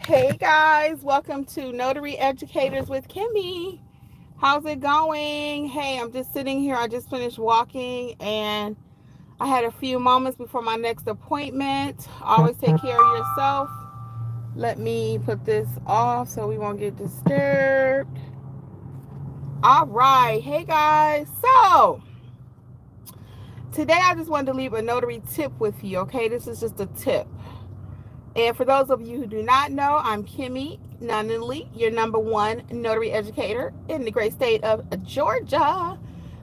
Hey guys, welcome to Notary Educators with Kimmi. How's it going? Hey, I'm just sitting here. I just finished walking and I had a few moments before my next appointment. Always take care of yourself. Let me put this off so we won't get disturbed. All right. Hey guys. So, today I just wanted to leave a notary tip with you, okay? This is just a tip. And for those of you who do not know, I'm Kimmi Nunley, your number one notary educator in the great state of Georgia.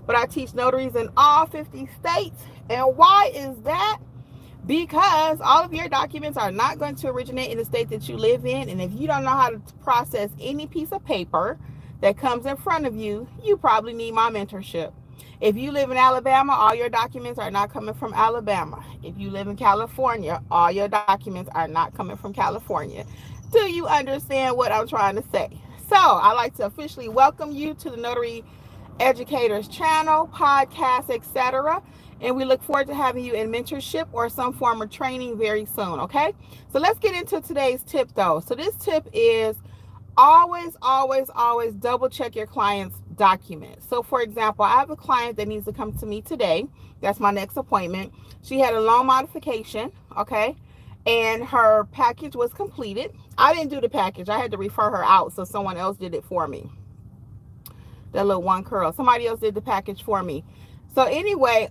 But I teach notaries in all 50 states. And why is that? Because all of your documents are not going to originate in the state that you live in. And if you don't know how to process any piece of paper that comes in front of you, you probably need my mentorship. If you live in Alabama, all your documents are not coming from Alabama. If you live in California, all your documents are not coming from California. Do you understand what I'm trying to say? So I'd like to officially welcome you to the Notary Educators channel, podcast, etc. And we look forward to having you in mentorship or some form of training very soon, okay? So let's get into today's tip though. So this tip is always double check your client's documents. So for example, I have a client that needs to come to me today. That's my next appointment. She had a loan modification, okay? And her package was completed. I didn't do the package. I had to refer her out, so someone else did it for me. That little one curl. Somebody else did the package for me. So anyway,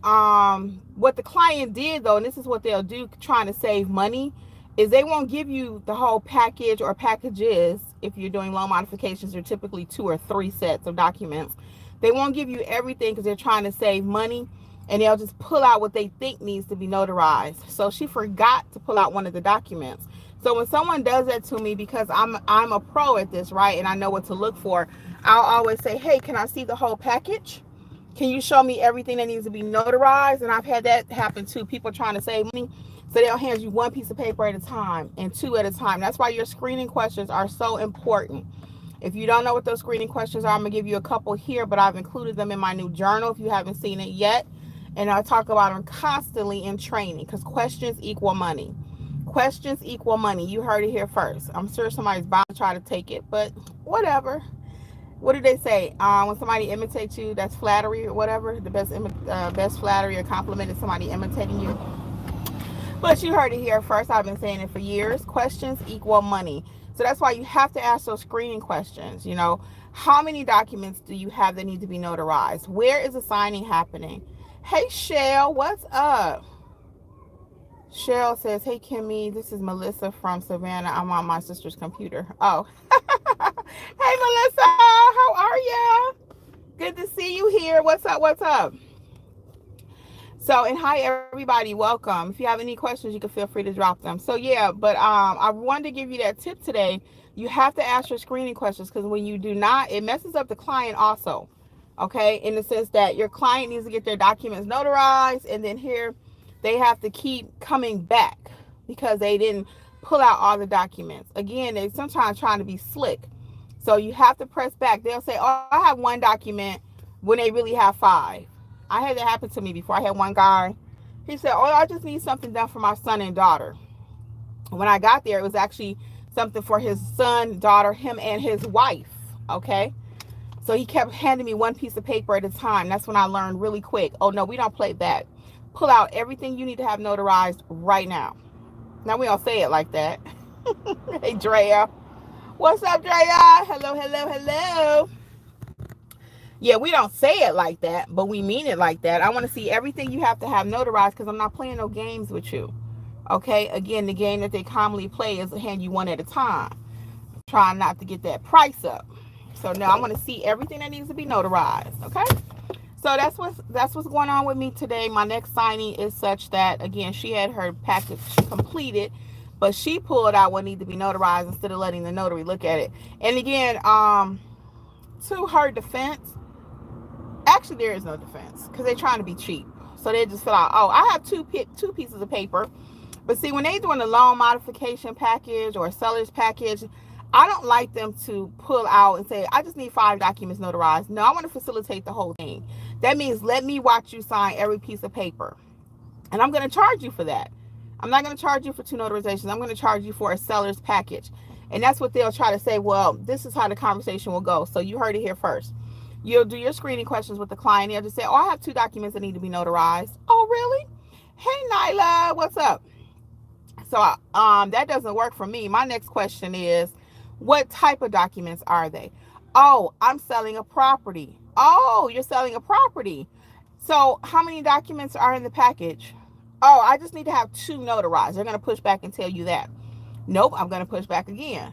what the client did though, and this is what they'll do trying to save money, is they won't give you the whole package or packages. If you're doing loan modifications, they're typically 2 or 3 sets of documents. They won't give you everything because they're trying to save money, and they'll just pull out what they think needs to be notarized. So she forgot to pull out one of the documents. So when someone does that to me, because I'm a pro at this, right, and I know what to look for, I'll always say, hey, can I see the whole package? Can you show me everything that needs to be notarized? And I've had that happen too. People trying to save money. So they'll hand you one piece of paper at a time and 2 at a time. That's why your screening questions are so important. If you don't know what those screening questions are, I'm going to give you a couple here, but I've included them in my new journal if you haven't seen it yet. And I talk about them constantly in training because questions equal money. Questions equal money. You heard it here first. I'm sure somebody's bound to try to take it, but whatever. What do they say? When somebody imitates you, that's flattery or whatever. The best flattery or compliment is somebody imitating you. But you heard it here first. I've been saying it for years. Questions equal money. So that's why you have to ask those screening questions. You know, how many documents do you have that need to be notarized? Where is the signing happening? Hey, Shell, what's up? Cheryl says, hey, Kimmi, this is Melissa from Savannah. I'm on my sister's computer. Oh. Hey, Melissa, how are you? Good to see you here. What's up? What's up? So, and hi, everybody. Welcome. If you have any questions, you can feel free to drop them. So, yeah, but I wanted to give you that tip today. You have to ask your screening questions because when you do not, it messes up the client also. Okay, in the sense that your client needs to get their documents notarized, and then here they have to keep coming back because they didn't pull out all the documents. Again, they sometimes trying to be slick. So you have to press back. They'll say, oh, I have 1 document when they really have 5. I had that happen to me before. I had one guy. He said, oh, I just need something done for my son and daughter. When I got there, it was actually something for his son, daughter, him, and his wife. Okay. So he kept handing me one piece of paper at a time. That's when I learned really quick. Oh, no, we don't play that. Pull out everything you need to have notarized right now. Now, we don't say it like that. Hey, Drea. What's up, Drea? Hello, hello, hello. Yeah, we don't say it like that, but we mean it like that. I want to see everything you have to have notarized because I'm not playing no games with you. Okay? Again, the game that they commonly play is hand you one at a time. Trying not to get that price up. So now I want to see everything that needs to be notarized. Okay? So that's what's going on with me today. My next signing is such that, again, she had her package completed, but she pulled out what needed to be notarized instead of letting the notary look at it. And again, to her defense, actually there is no defense because they're trying to be cheap. So they just fill out, oh, I have two pieces of paper. But see, when they're doing a loan modification package or a seller's package, I don't like them to pull out and say, I just need 5 documents notarized. No, I want to facilitate the whole thing. That means let me watch you sign every piece of paper. And I'm going to charge you for that. I'm not going to charge you for 2 notarizations. I'm going to charge you for a seller's package. And that's what they'll try to say. Well, this is how the conversation will go. So you heard it here first. You'll do your screening questions with the client. They'll just say, oh, I have 2 documents that need to be notarized. Oh, really? Hey, Nyla, what's up? So that doesn't work for me. My next question is, what type of documents are they? Oh, I'm selling a property. Oh, you're selling a property. So how many documents are in the package? Oh, I just need to have 2 notarized. They're going to push back and tell you that. Nope, I'm going to push back again.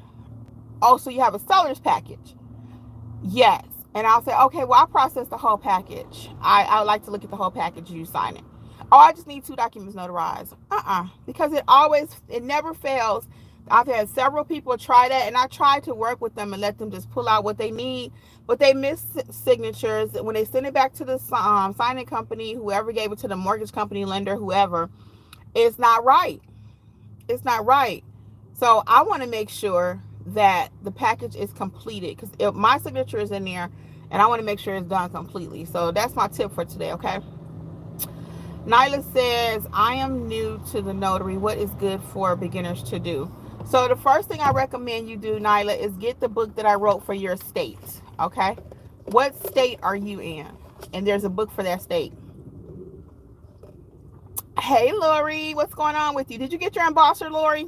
Oh, so you have a seller's package? Yes. And I'll say, okay, well, I'll process the whole package. I would like to look at the whole package. You sign it. Oh, I just need 2 documents notarized. Because it never fails. I've had several people try that, and I try to work with them and let them just pull out what they need, but they miss signatures. When they send it back to the signing company, whoever gave it to the mortgage company, lender, whoever, it's not right. It's not right. So I want to make sure that the package is completed, because if my signature is in there, and I want to make sure it's done completely. So that's my tip for today, okay? Nyla says, I am new to the notary. What is good for beginners to do? So the first thing I recommend you do, Nyla, is get the book that I wrote for your state, okay? What state are you in? And there's a book for that state. Hey, Lori, what's going on with you? Did you get your embosser, Lori?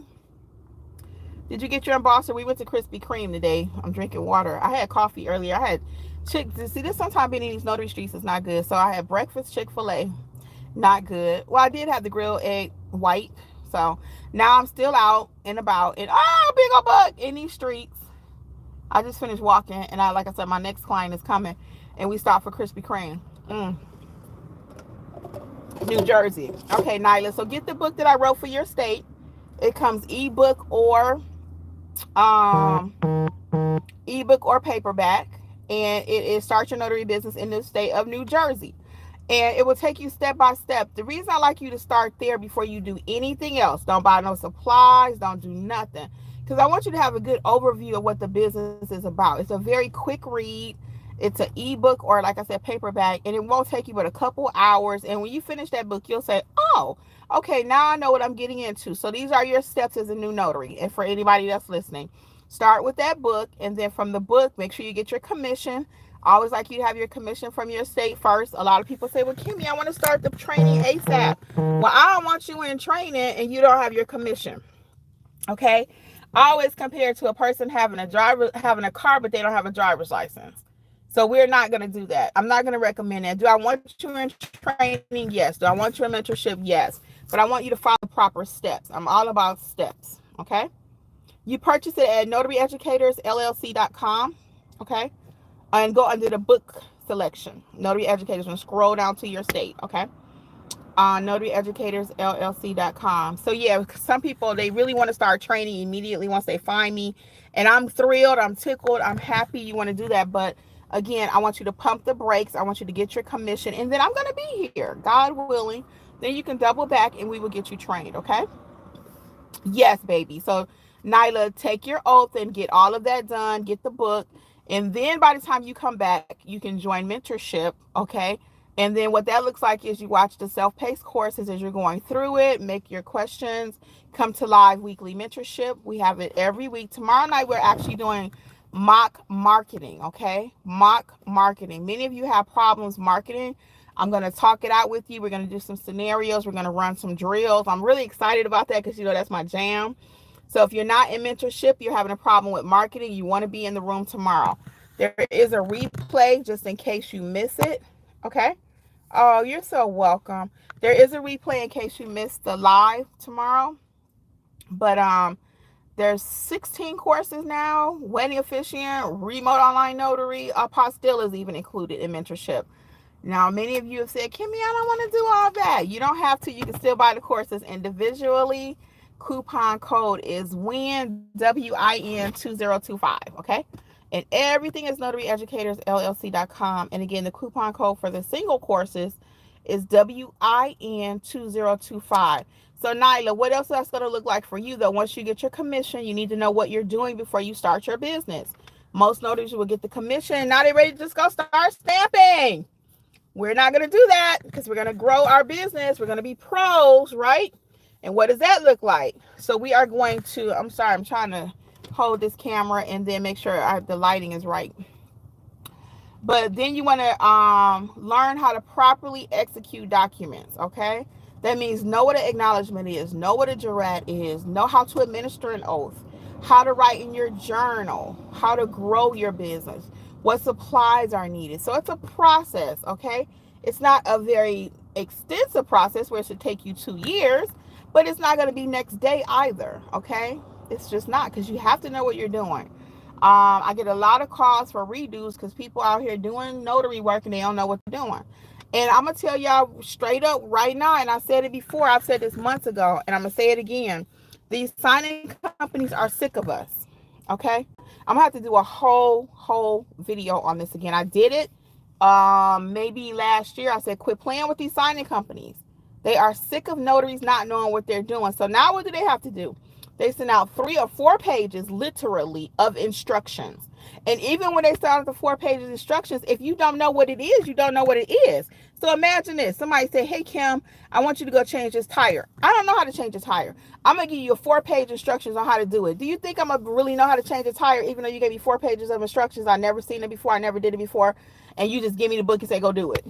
Did you get your embosser? We went to Krispy Kreme today. I'm drinking water. I had coffee earlier. I had see, this sometimes being in these notary streets is not good. So I had breakfast Chick-fil-A. Not good. Well, I did have the grilled egg white. So now I'm still out and about. And big old bug in these streets. I just finished walking. And like I said, my next client is coming. And we stopped for Krispy Kreme. New Jersey. Okay, Nyla. So get the book that I wrote for your state. It comes ebook or paperback, and it is Start Your Notary Business in the State of New Jersey, and it will take you step by step. The reason I like you to start there before you do anything else, don't buy no supplies, don't do nothing, because I want you to have a good overview of what the business is about. It's a very quick read. It's an ebook or, like I said, paperback, and it won't take you but a couple hours. And when you finish that book, you'll say, oh, okay, now I know what I'm getting into. So these are your steps as a new notary. And for anybody that's listening, start with that book, and then from the book, make sure you get your commission. I always like you to have your commission from your state first. A lot of people say, well, Kimmi, I want to start the training ASAP. Well, I don't want you in training and you don't have your commission. Okay? I always compare it to a person having a car, but they don't have a driver's license. So we're not going to do that. I'm not going to recommend that. Do I want you in training? Yes. Do I want you in mentorship? Yes. But I want you to follow the proper steps. I'm all about steps. Okay? You purchase it at notaryeducatorsllc.com. Okay? And go under the book selection. Notary Educators, and scroll down to your state. Okay? notaryeducatorsllc.com. So yeah, some people, they really want to start training immediately once they find me, and I'm thrilled, I'm tickled, I'm happy you want to do that. But again, I want you to pump the brakes. I want you to get your commission, and then I'm going to be here, God willing. Then you can double back and we will get you trained. Okay? Yes, baby. So Nyla, take your oath and get all of that done, get the book, and then by the time you come back, you can join mentorship. Okay? And then what that looks like is you watch the self-paced courses as you're going through it, make your questions, come to live weekly mentorship. We have it every week. Tomorrow night, we're actually doing mock marketing, okay? Mock marketing. Many of you have problems marketing. I'm going to talk it out with you. We're going to do some scenarios. We're going to run some drills. I'm really excited about that because, that's my jam. So if you're not in mentorship, you're having a problem with marketing, you want to be in the room tomorrow. There is a replay just in case you miss it, okay? Oh, you're so welcome. There is a replay in case you missed the live tomorrow. But there's 16 courses now. Wedding officiant, remote online notary, apostille is even included in mentorship. Now, many of you have said, Kimmi, I don't want to do all that. You don't have to. You can still buy the courses individually. Coupon code is WIN, WIN 2025, okay? And everything is notaryeducatorsllc.com. And again, the coupon code for the single courses is WIN 2025. So Nyla, what else that's going to look like for you though? Once you get your commission, you need to know what you're doing before you start your business. Most notaries will get the commission. Now they're ready to just go start stamping. We're not going to do that because we're going to grow our business. We're going to be pros, right? And what does that look like? So we are going to, I'm sorry, I'm trying to hold this camera and then make sure the lighting is right. But then you want to learn how to properly execute documents, okay? That means know what an acknowledgement is, know what a jurat is, know how to administer an oath, how to write in your journal, how to grow your business, what supplies are needed. So it's a process, okay? It's not a very extensive process where it should take you 2 years, but it's not going to be next day either, okay? It's just not, because you have to know what you're doing. I get a lot of calls for redos because people out here doing notary work and they don't know what they're doing. And I'm going to tell y'all straight up right now, and I said it before, I've said this months ago, and I'm going to say it again. These signing companies are sick of us, okay? I'm going to have to do a whole video on this again. I did it maybe last year. I said, quit playing with these signing companies. They are sick of notaries not knowing what they're doing. So now what do they have to do? They send out 3 or 4 pages, literally, of instructions. And even when they start the 4 pages of instructions, if you don't know what it is, you don't know what it is. So imagine this. Somebody say, hey, Kim, I want you to go change this tire. I don't know how to change a tire. I'm going to give you a 4-page instructions on how to do it. Do you think I'm going to really know how to change a tire, even though you gave me 4 pages of instructions? I never seen it before. I never did it before. And you just give me the book and say, go do it.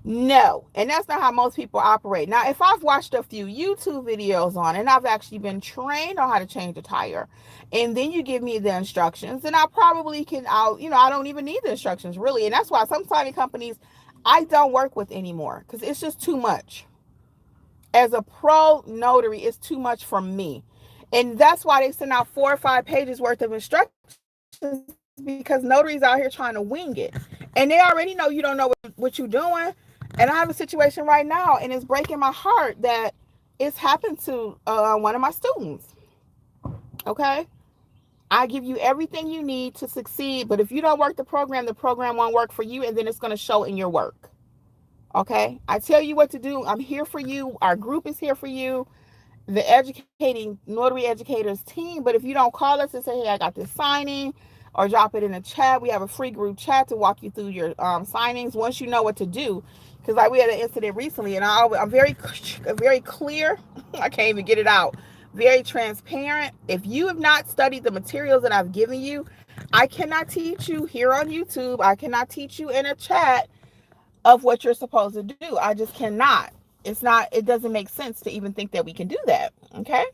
No, and that's not how most people operate. Now, if I've watched a few YouTube videos on it, and I've actually been trained on how to change a tire, and then you give me the instructions, then I probably can, I don't even need the instructions really. And that's why some signing companies I don't work with anymore, because it's just too much. As a pro notary, it's too much for me. And that's why they send out 4 or 5 pages worth of instructions, because notaries out here trying to wing it. And they already know you don't know what you're doing. And I have a situation right now, and it's breaking my heart that it's happened to one of my students. Okay? I give you everything you need to succeed, but if you don't work the program won't work for you, and then it's going to show in your work. Okay? I tell you what to do. I'm here for you. Our group is here for you. The educating notary educators team. But if you don't call us and say, hey, I got this signing, or drop it in the chat, we have a free group chat to walk you through your signings once you know what to do. Because like we had an incident recently, and I'm very clear. I can't even get it out. Very transparent. If you have not studied the materials that I've given you, I cannot teach you here on YouTube. I cannot teach you in a chat of what you're supposed to do. I just cannot. It doesn't make sense to even think that we can do that. Okay?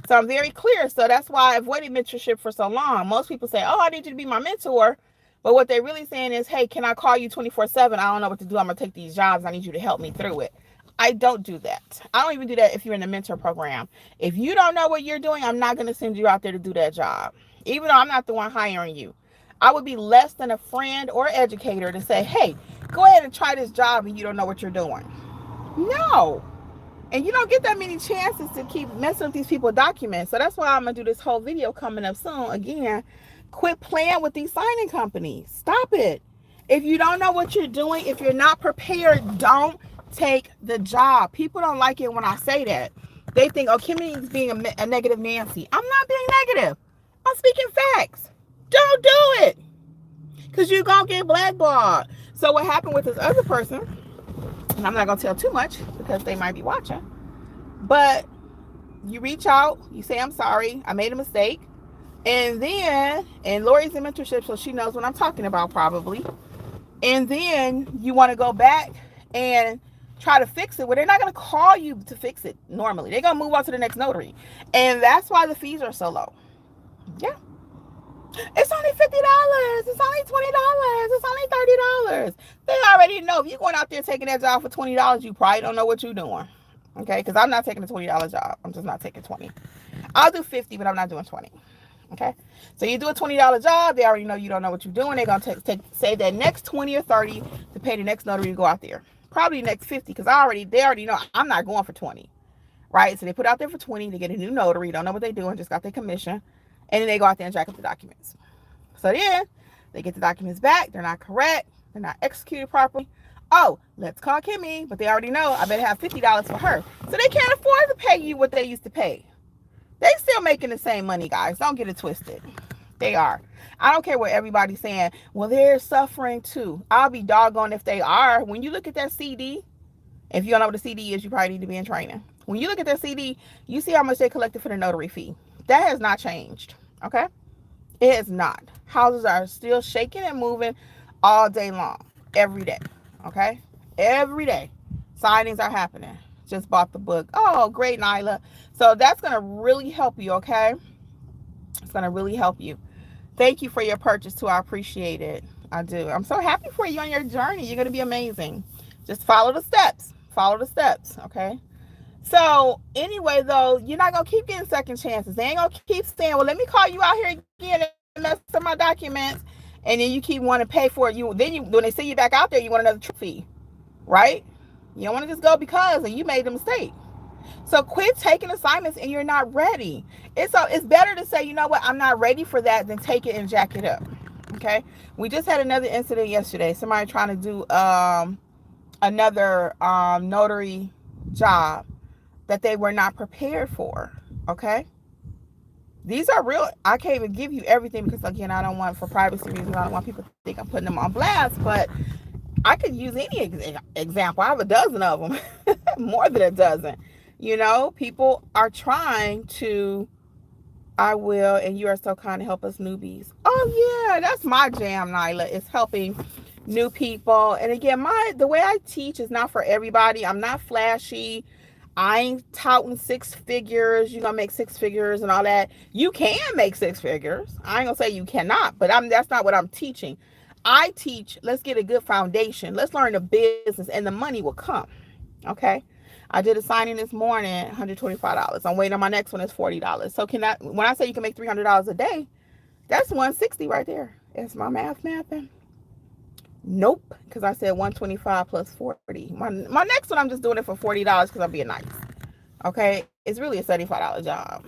So I'm very clear. So that's why I've avoided mentorship for so long. Most people say, oh, I need you to be my mentor. But what they're really saying is, hey, can I call you 24/7? I don't know what to do. I'm going to take these jobs. I need you to help me through it. I don't do that. I don't even do that if you're in the mentor program. If you don't know what you're doing, I'm not going to send you out there to do that job. Even though I'm not the one hiring you. I would be less than a friend or educator to say, hey, go ahead and try this job and you don't know what you're doing. No. And you don't get that many chances to keep messing with these people's documents. So that's why I'm going to do this whole video coming up soon. Again, quit playing with these signing companies. Stop it. If you don't know what you're doing, if you're not prepared, don't take the job. People don't like it when I say that. They think, oh, Kimmi is being a negative Nancy. I'm not being negative. I'm speaking facts. Don't do it. Because you're going to get blackballed. So what happened with this other person, and I'm not going to tell too much because they might be watching, but you reach out, you say, I'm sorry, I made a mistake. And Lori's in mentorship, so she knows what I'm talking about probably. And then you want to go back and try to fix it. Well, they're not going to call you to fix it normally. They're going to move on to the next notary. And that's why the fees are so low. Yeah. It's only $50. It's only $20. It's only $30. They already know. If you're going out there taking that job for $20, you probably don't know what you're doing. Okay? Because I'm not taking a $20 job. I'm just not taking 20. I'll do 50, but I'm not doing 20. Okay? So you do a $20 job, they already know you don't know what you're doing. They're going to save that next 20 or 30 to pay the next notary to go out there. Probably the next 50, because they already know I'm not going for 20. Right? So they put out there for 20 to get a new notary. Don't know what they're doing, just got their commission. And then they go out there and jack up the documents. So then they get the documents back. They're not correct. They're not executed properly. Oh, let's call Kimmi. But they already know I better have $50 for her. So they can't afford to pay you what they used to pay. They still making the same money, guys. Don't get it twisted. They are. I don't care what everybody's saying. Well, they're suffering too. I'll be doggone if they are. When you look at that CD, if you don't know what a CD is, you probably need to be in training. When you look at that CD, you see how much they collected for the notary fee. That has not changed. Okay? It is not. Houses are still shaking and moving all day long, every day. Okay? Every day. Signings are happening. Just bought the book. Oh, great, Nyla. So that's going to really help you, okay? It's going to really help you. Thank you for your purchase, too. I appreciate it. I do. I'm so happy for you on your journey. You're going to be amazing. Just follow the steps. Follow the steps, okay? So anyway, though, you're not gonna keep getting second chances. They ain't gonna keep saying, "Well, let me call you out here again and mess up my documents," and then you keep wanting to pay for it. When they send you back out there, you want another fee, right? You don't want to just go because and you made the mistake. So quit taking assignments and you're not ready. It's better to say, you know what, I'm not ready for that than take it and jack it up. Okay. We just had another incident yesterday. Somebody trying to do another notary job that they were not prepared for. Okay. These are real. I can't even give you everything because, again, I don't want, for privacy reasons, I don't want people to think I'm putting them on blast. But I could use any example. I have a dozen of them, more than a dozen. People are trying to. I will, and you are so kind to help us newbies. Oh yeah, that's my jam, Nyla. It's helping new people. And again, the way I teach is not for everybody. I'm not flashy. I ain't touting six figures. You're gonna make six figures and all that. You can make six figures. I ain't gonna say you cannot, but that's not what I'm teaching. I teach, let's get a good foundation. Let's learn the business and the money will come. Okay. I did a signing this morning, $125. I'm waiting on my next one, it's $40. So when I say you can make $300 a day, that's 160 right there. Is my mathing? Nope, because I said 125 plus 40. My next one, I'm just doing it for $40 because I'm being nice. Okay, it's really a $75 job.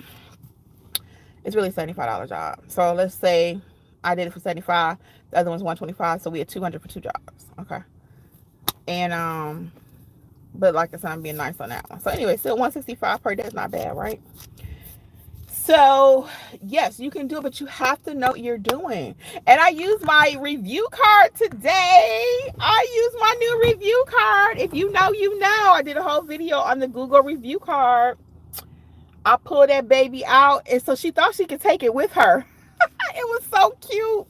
It's really a $75 job. So let's say I did it for 75. The other one's 125. So we had 200 for two jobs. Okay, and but like I said, I'm being nice on that one. So anyway, still 165 per day is not bad, right? So yes, you can do it, but you have to know what you're doing. And I use my review card today. I use my new review card. If you know, you know. I did a whole video on the Google review card. I pulled that baby out, and so she thought she could take it with her. It was so cute.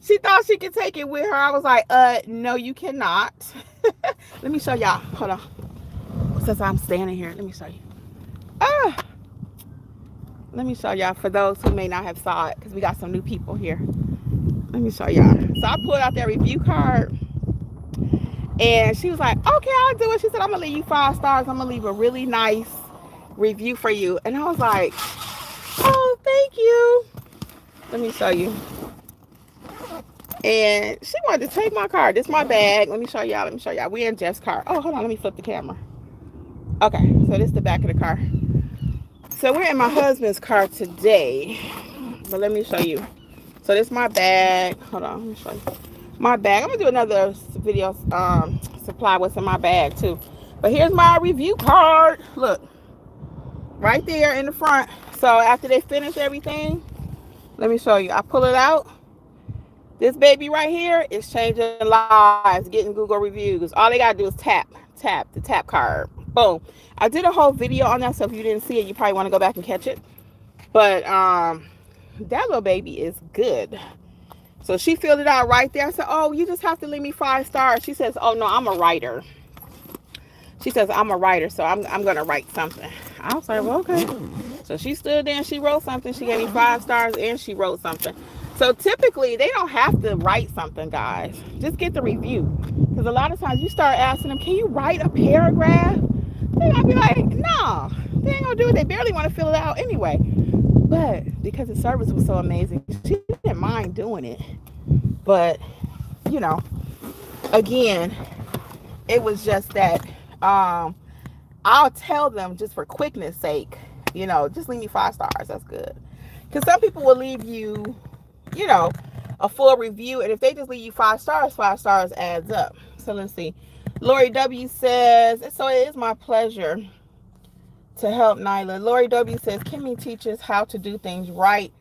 She thought she could take it with her. I was like, no, you cannot. Let me show y'all. Hold on. Since I'm standing here, let me show you. Let me show y'all for those who may not have saw it, because we got some new people here. Let me show y'all. So I pulled out that review card, and she was like, okay, I'll do it. She said, I'm gonna leave you 5 stars. I'm gonna leave a really nice review for you. And I was like, oh, thank you. Let me show you. And she wanted to take my card. This is my bag. Let me show y'all. We in Jeff's car. Oh, hold on. Let me flip the camera. Okay, so this is the back of the car. So we're in my husband's car today. But let me show you. So this is my bag. Hold on, let me show you. My bag. I'm gonna do another video supply what's in my bag too. But here's my review card. Look. Right there in the front. So after they finish everything, let me show you. I pull it out. This baby right here is changing lives, getting Google reviews. All they gotta do is tap the tap card. Boom. I did a whole video on that, so if you didn't see it, you probably want to go back and catch it. But that little baby is good. So she filled it out right there. I said, oh, you just have to leave me 5 stars. She says, oh no, I'm a writer. She says, I'm a writer, so I'm gonna write something. I was like, well, okay. So she stood there and she wrote something. She gave me 5 stars and she wrote something. So typically they don't have to write something, guys. Just get the review. Because a lot of times you start asking them, can you write a paragraph? They're gonna be like, no, they ain't gonna do it. They barely want to fill it out anyway. But because the service was so amazing, she didn't mind doing it. But, you know, again, it was just that I'll tell them, just for quickness sake, just leave me 5 stars. That's good. Because some people will leave you, a full review, and if they just leave you 5 stars, 5 stars adds up. So let's see. Lori W says, so it is my pleasure to help Nyla. Lori W says, Kimmi teaches how to do things right,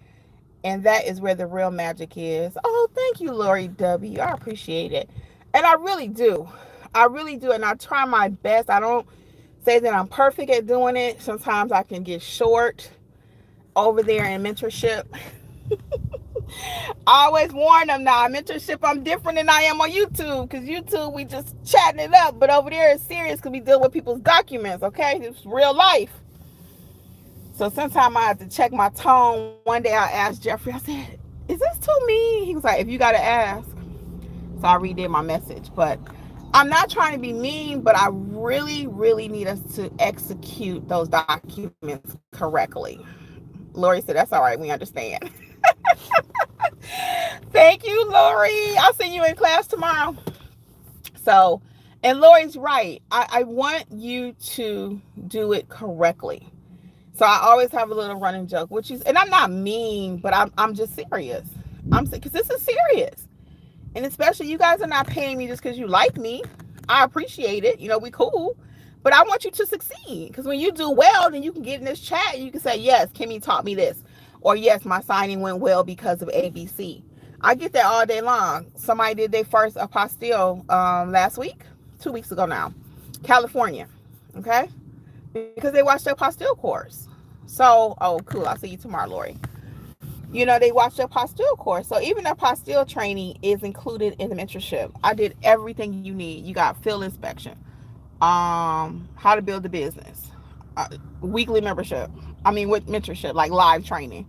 and that is where the real magic is. Oh, thank you, Lori W. I appreciate it. And I really do. And I try my best. I don't say that I'm perfect at doing it. Sometimes I can get short over there in mentorship. I always warn them now. Mentorship, I'm different than I am on YouTube, because YouTube, we just chatting it up. But over there, it's serious because we deal with people's documents, okay? It's real life. So sometimes I have to check my tone. One day I asked Jeffrey, I said, is this too mean? He was like, if you got to ask. So I redid my message. But I'm not trying to be mean, but I really, really need us to execute those documents correctly. Lori said, that's all right. We understand. Thank you, Lori. I'll see you in class tomorrow. So, and Lori's right. I want you to do it correctly. So I always have a little running joke, which is, and I'm not mean, but I'm just serious. Because this is serious. And especially, you guys are not paying me just because you like me. I appreciate it. We cool. But I want you to succeed. Because when you do well, then you can get in this chat and you can say, yes, Kimmi taught me this. Or yes, my signing went well because of ABC. I get that all day long. Somebody did their first apostille last week, 2 weeks ago now. California. Okay? Because they watched the apostille course. So, oh, cool. I'll see you tomorrow, Lori. They watched the apostille course. So even the apostille training is included in the mentorship. I did everything you need. You got field inspection, how to build a business, weekly membership. With mentorship, like live training.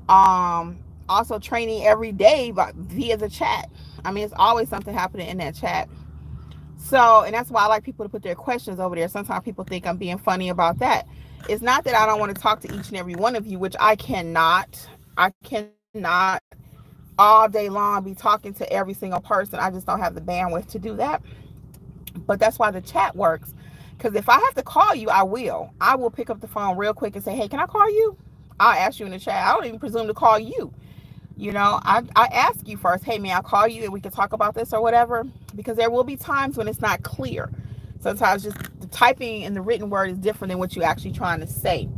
Also training every day, but via the chat. It's always something happening in that chat. So, and that's why I like people to put their questions over there. Sometimes people think I'm being funny about that. It's not that I don't want to talk to each and every one of you, which I cannot. I cannot all day long be talking to every single person. I just don't have the bandwidth to do that. But that's why the chat works. Because if I have to call you, I will. I will pick up the phone real quick and say, hey, can I call you? I'll ask you in the chat. I don't even presume to call you. I ask you first, hey, may I call you and we can talk about this or whatever? Because there will be times when it's not clear. Sometimes just the typing and the written word is different than what you're actually trying to say.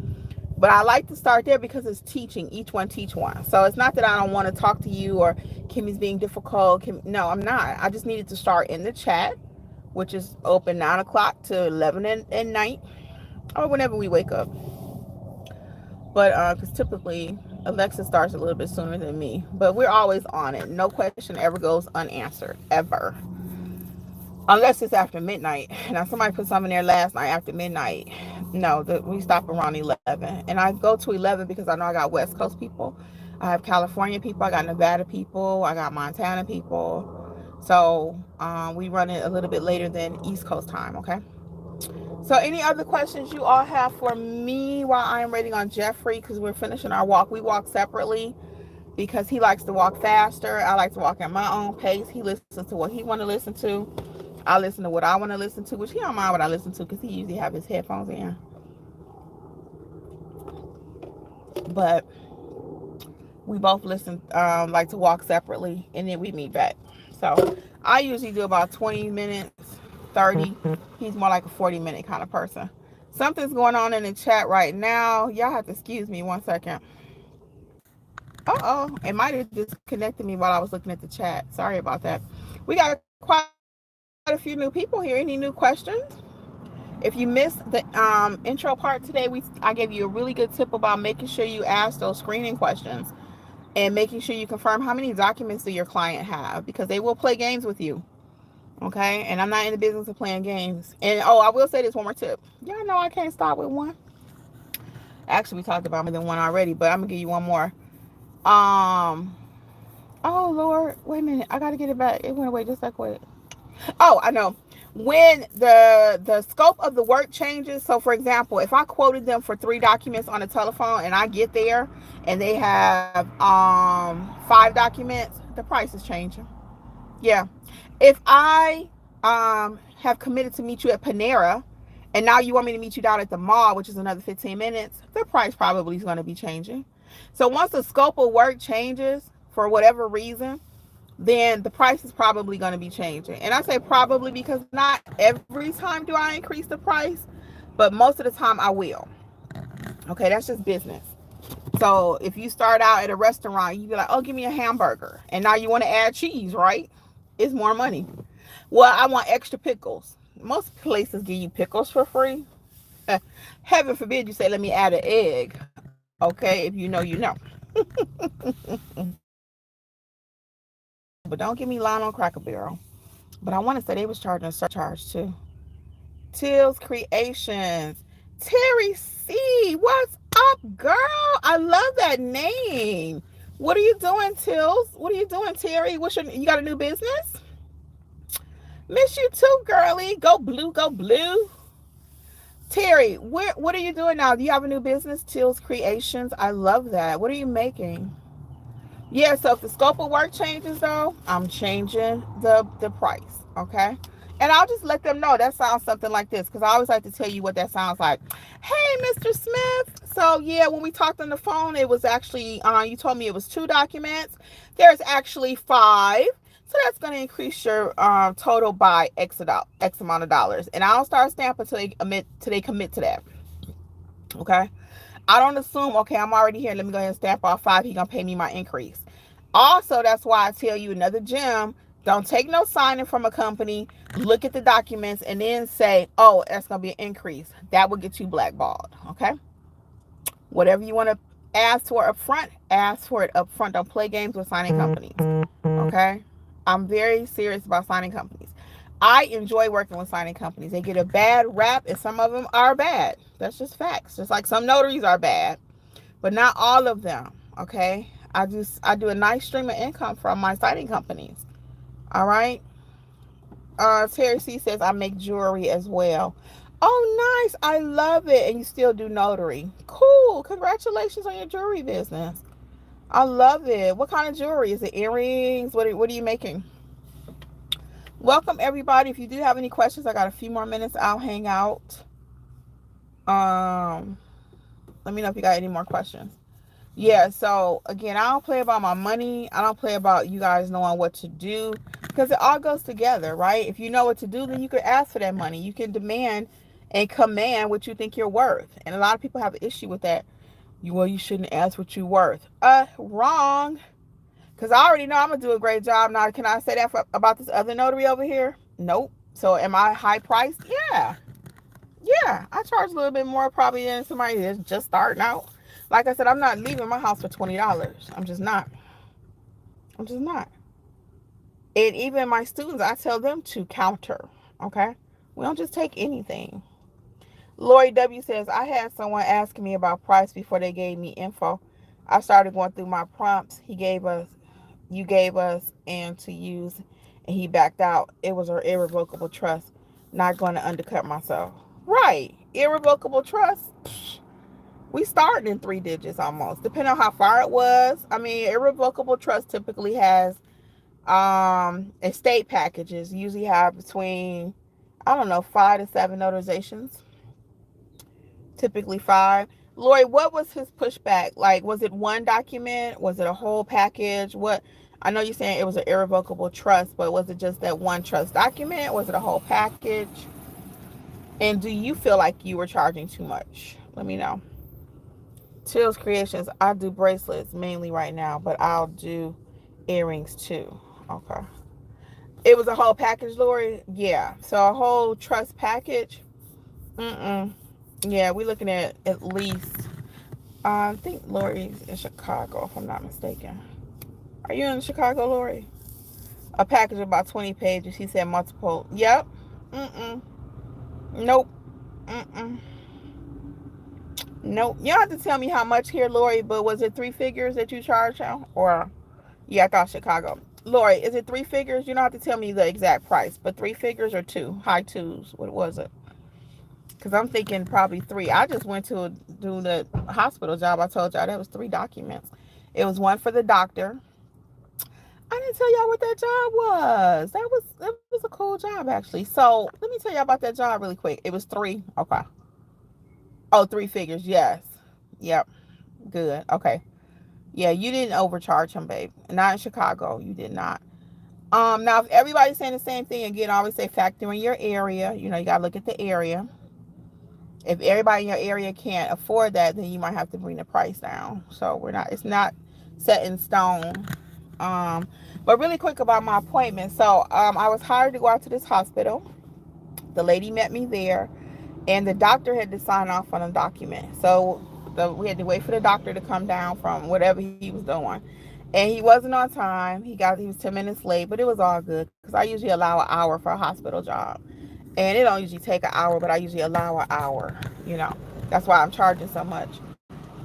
But I like to start there because it's teaching. Each one teach one. So it's not that I don't want to talk to you or Kimmi's being difficult. No, I'm not. I just needed to start in the chat, which is open 9 o'clock to 11 at night or whenever we wake up. But because typically Alexa starts a little bit sooner than me. But we're always on it. No question ever goes unanswered. Ever. Unless it's after midnight. Now, somebody put something there last night after midnight. No, we stop around 11. And I go to 11 because I know I got West Coast people. I have California people. I got Nevada people. I got Montana people. So we run it a little bit later than East Coast time, okay? So any other questions you all have for me while I'm waiting on Jeffrey? Because we're finishing our walk. We walk separately because he likes to walk faster. I like to walk at my own pace. He listens to what he want to listen to. I listen to what I want to listen to, which he don't mind what I listen to because he usually have his headphones in. But we both listen, like to walk separately, and then we meet back. So I usually do about 20 minutes, 30. He's more like a 40-minute kind of person. Something's going on in the chat right now. Y'all have to excuse me 1 second. Uh-oh, it might have disconnected me while I was looking at the chat. Sorry about that. We got quite a few new people here. Any new questions? If you missed the intro part today, I gave you a really good tip about making sure you ask those screening questions and making sure you confirm how many documents do your client have, because they will play games with you. Okay, and I'm not in the business of playing games. And I will say this one more tip. Y'all know I can't stop with one. Actually, we talked about more than one already, but I'm gonna give you one more. Oh Lord, wait a minute. I gotta get it back. It went away just that quick. Oh, I know. When the scope of the work changes, so for example, if I quoted them for 3 documents on the telephone and I get there and they have 5 documents, the price is changing. Yeah. If I have committed to meet you at Panera and now you want me to meet you down at the mall, which is another 15 minutes, the price probably is going to be changing. So once the scope of work changes for whatever reason, then the price is probably going to be changing. And I say probably because not every time do I increase the price, but most of the time I will. Okay, that's just business. So if you start out at a restaurant, you be like, oh, give me a hamburger. And now you want to add cheese, right? It's more money. Well, I want extra pickles. Most places give you pickles for free. Heaven forbid you say, let me add an egg. Okay, if you know, you know. But don't get me lying on Cracker Barrel. But I want to say they was charging a surcharge too. Till's Creations. Terry C. What's up, girl? I love that name. What are you doing, Tills? What are you doing, Terry? You got a new business? Miss you too, girly. Go blue, go blue. Terry, what are you doing now? Do you have a new business, Till's Creations? I love that. What are you making? Yeah, so if the scope of work changes though, I'm changing the price. Okay. And I'll just let them know that sounds something like this, because I always like to tell you what that sounds like. Hey, Mr. Smith. So yeah, when we talked on the phone, it was actually you told me it was 2 documents. There's actually 5. So that's going to increase your total by X amount of dollars. And I'll start stamping till they commit to that. Okay. I don't assume, okay, I'm already here, let me go ahead and stamp off 5. He's going to pay me my increase. Also, that's why I tell you another gem. Don't take no signing from a company. Look at the documents and then say, oh, that's going to be an increase. That will get you blackballed. Okay. Whatever you want to ask for up front, ask for it up front. Don't play games with signing companies. Okay. I'm very serious about signing companies. I enjoy working with signing companies. They get a bad rap, and some of them are bad. That's just facts. Just like some notaries are bad, but not all of them. Okay. I do a nice stream of income from my signing companies. All right. Terry C says I make jewelry as well. Oh, nice. I love it. And you still do notary. Cool. Congratulations on your jewelry business. I love it. What kind of jewelry? Is it earrings? What are you making? Welcome everybody. If you do have any questions, I got a few more minutes. I'll hang out. Um, Let me know if you got any more questions. Yeah, so again, I don't play about my money. I don't play about you guys knowing what to do, because it all goes together, right? If you know what to do, then you can ask for that money. You can demand and command what you think you're worth. And a lot of people have an issue with that. You shouldn't ask what you're worth. Wrong. Because I already know I'm going to do a great job. Now, can I say that about this other notary over here? Nope. So am I high priced? Yeah. Yeah. I charge a little bit more probably than somebody that's just starting out. Like I said, I'm not leaving my house for $20. I'm just not. I'm just not. And even my students, I tell them to counter. Okay. We don't just take anything. Lori W says, I had someone asking me about price before they gave me info. I started going through my prompts you gave us and to use, and he backed out. It was an irrevocable trust. Not going to undercut myself. Right. Irrevocable trust. We started in 3 digits almost, depending on how far it was. I mean, irrevocable trust typically has estate packages. Usually have between, I don't know, 5 to 7 notarizations. Typically 5. Lori, what was his pushback? Like, was it one document? Was it a whole package? What? I know you're saying it was an irrevocable trust, but was it just that one trust document? Was it a whole package? And do you feel like you were charging too much? Let me know. Till's Creations, I do bracelets mainly right now, but I'll do earrings too. Okay. It was a whole package, Lori? Yeah. So a whole trust package? Yeah, we're looking at least, I think Lori's in Chicago, if I'm not mistaken. Are you in Chicago, Lori? A package of about 20 pages. He said multiple. Yep. Nope. Nope. You don't have to tell me how much here, Lori, but was it 3 figures that you charged him? Or, yeah, I thought Chicago. Lori, is it 3 figures? You don't have to tell me the exact price, but 3 figures or 2? High 2s. What was it? Because I'm thinking probably 3. I just went to do the hospital job. I told y'all that was 3 documents. It was one for the doctor. I didn't tell y'all what that job was. That was a cool job, actually. So let me tell y'all about that job really quick. It was 3. Okay. Oh, 3 figures. Yes. Yep. Good. Okay. Yeah, you didn't overcharge him, babe. Not in Chicago. You did not. Now if everybody's saying the same thing, again, I always say factor in your area. You know, you gotta look at the area. If everybody in your area can't afford that, then you might have to bring the price down. So it's not set in stone. But really quick about my appointment. So I was hired to go out to this hospital. The lady met me there, and the doctor had to sign off on a document. So we had to wait for the doctor to come down from whatever he was doing, and he wasn't on time. He was 10 minutes late, but it was all good because I usually allow an hour for a hospital job, and it don't usually take an hour, but I usually allow an hour. You know, that's why I'm charging so much.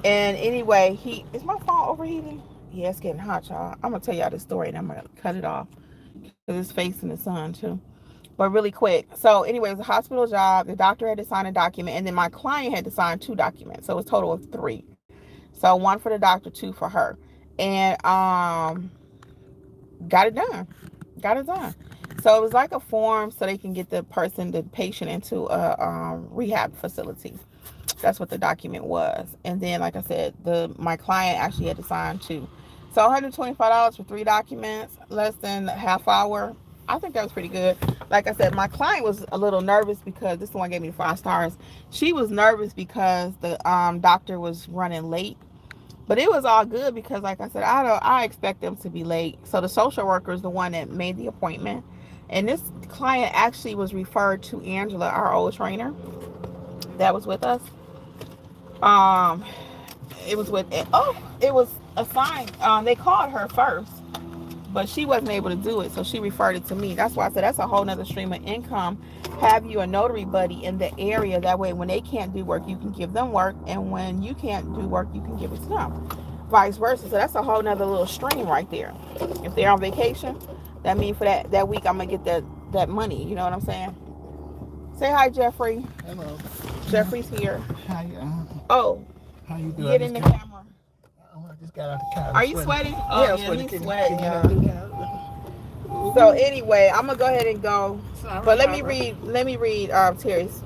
And anyway, is my phone overheating? Yeah, it's getting hot, y'all. I'm gonna tell y'all this story, and I'm gonna cut it off because it's facing the sun too. But really quick. So anyway, it was a hospital job. The doctor had to sign a document, and then my client had to sign 2 documents. So it was a total of 3. So 1 for the doctor, 2 for her. And got it done. Got it done. So it was like a form so they can get the patient into a rehab facility. That's what the document was. And then, like I said, my client actually had to sign 2. So $125 for 3 documents, less than a half hour. I think that was pretty good. Like I said, my client was a little nervous because this one gave me 5 stars. She was nervous because the doctor was running late. But it was all good because, like I said, I expect them to be late. So the social worker is the one that made the appointment. And this client actually was referred to Angela, our old trainer that was with us. It was assigned. They called her first, but she wasn't able to do it, so she referred it to me. That's why I said that's a whole nother stream of income. Have you a notary buddy in the area, that way when they can't do work, you can give them work, and when you can't do work, you can give it to them, vice versa. So that's a whole nother little stream right there. If they're on vacation, that means for that week I'm gonna get that money, you know what I'm saying? Say hi, Jeffrey. Hello. Jeffrey's here. Hi. Oh, how you doing? Get in the camera. I just got out the car. Are you sweating? Oh, yeah, he's sweating. So anyway, I'm gonna go ahead and go. But let me read Terry's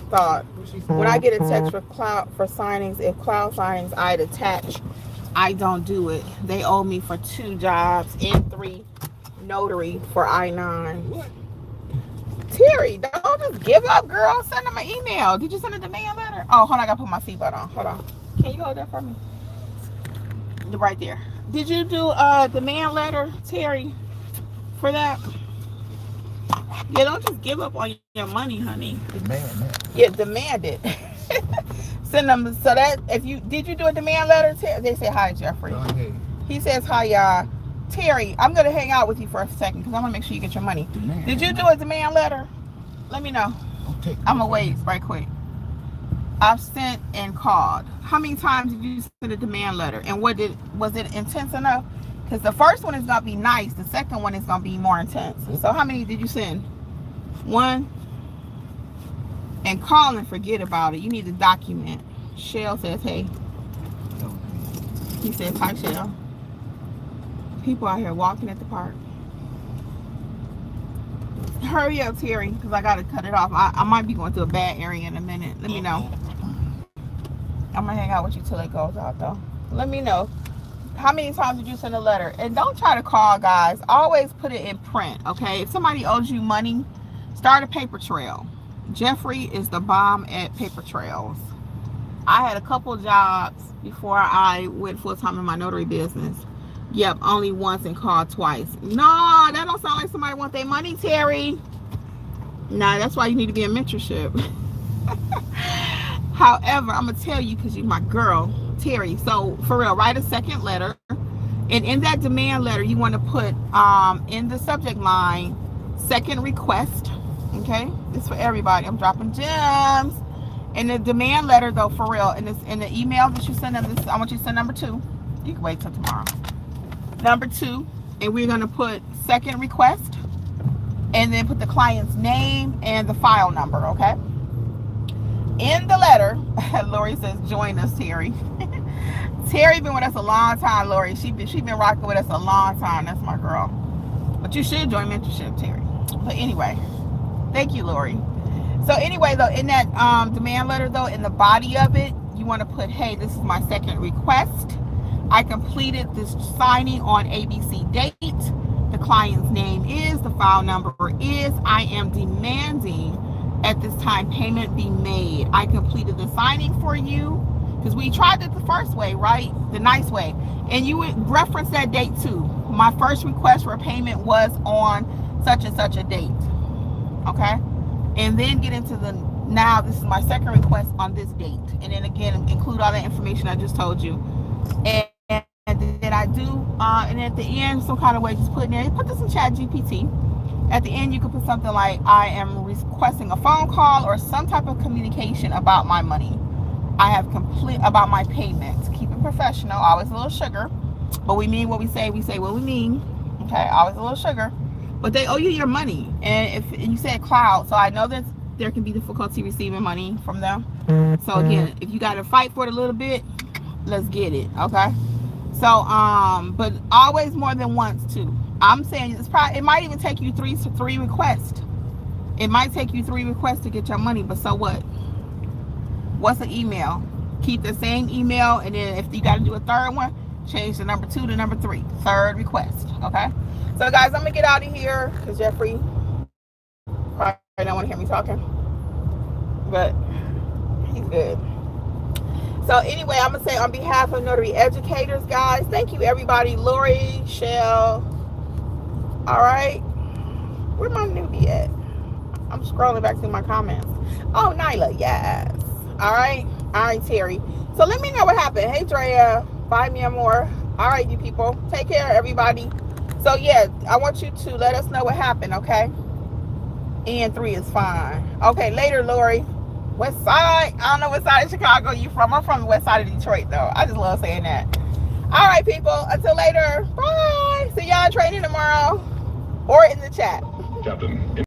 thought. When I get a text for signings, if cloud signings I'd attach, I don't do it. They owe me for 2 jobs and 3 notary for I-9. What? Terry, don't just give up, girl. Send them an email. Did you send a demand letter? Oh, hold on, I gotta put my seatbelt on. Hold on. Can you hold that for me? Right there. Did you do a demand letter, Terry, for that? Yeah, don't just give up on your money, honey. Demand that. Yeah, demand it. Send them. So that did you do a demand letter, Terry? They say hi, Jeffrey. Okay. He says hi, y'all. Terry, I'm gonna hang out with you for a second because I want to make sure you get your money. Did you do a demand letter? Let me know. I'm gonna wait right quick. I've sent and called. How many times did you send a demand letter? And was it intense enough? Because the first one is gonna be nice. The second one is gonna be more intense. So how many did you send? 1. And call and forget about it. You need to document. Shell says hey. He says hi, Shell. People out here walking at the park. Hurry up, Terry, because I gotta cut it off. I might be going through a bad area in a minute. Let me know. I'm gonna hang out with you till it goes out, though. Let me know. How many times did you send a letter? And don't try to call, guys. Always put it in print, okay? If somebody owes you money, start a paper trail. Jeffrey is the bomb at paper trails. I had a couple jobs before I went full-time in my notary business. Yep, only once and called twice. No, that don't sound like somebody want their money, Terry. Nah, that's why you need to be in mentorship. However, I'm going to tell you because you're my girl, Terry. So, for real, write a second letter. And in that demand letter, you want to put in the subject line, second request. Okay? This is for everybody. I'm dropping gems. In the demand letter, though, for real, in the email that you send them, I want you to send number 2. You can wait till tomorrow. Number 2, and we're going to put second request, and then put the client's name and the file number, okay? In the letter, Lori says, join us, Terry. Terry been with us a long time, Lori. She been rocking with us a long time. That's my girl. But you should join mentorship, Terry. But anyway, thank you, Lori. So anyway, though, in that demand letter, though, in the body of it, you want to put, hey, this is my second request. I completed this signing on ABC date. The client's name is, the file number is, I am demanding at this time payment be made. I completed the signing for you because we tried it the first way, right? The nice way. And you would reference that date too. My first request for payment was on such and such a date. Okay? And then get into the Now this is my second request on this date, and then again include all that information I just told you, and then I do, and then at the end some kind of way just put in there, put this in Chat GPT. At the end you can put something like, I am requesting a phone call or some type of communication about my money. I have complete about my payments. Keep it professional, always a little sugar, but we mean what we say what we mean. Okay, always a little sugar, but they owe you your money. And you said cloud, so I know that there can be difficulty receiving money from them. So again, if you got to fight for it a little bit, let's get it. Okay. So but always more than once too. I'm saying it might even take you three requests. It might take you 3 requests to get your money, but so what? What's an email? Keep the same email, and then if you got to do a third one, change the number 2 to number 3. Third request. Okay. So guys, I'm gonna get out of here because Jeffrey probably don't want to hear me talking, but he's good. So anyway, I'm gonna say on behalf of notary educators, guys, thank you everybody. Lori, Shell. All right, where my newbie at? I'm scrolling back through my comments. Oh, Nyla, yes. All right, Terry. So let me know what happened. Hey, Drea, buy me more. All right, you people, take care, everybody. So yeah, I want you to let us know what happened, okay? And 3 is fine. Okay, later, Lori. West side. I don't know what side of Chicago you from. I'm from the west side of Detroit, though. I just love saying that. All right, people. Until later. Bye. See y'all training tomorrow or in the chat. Captain.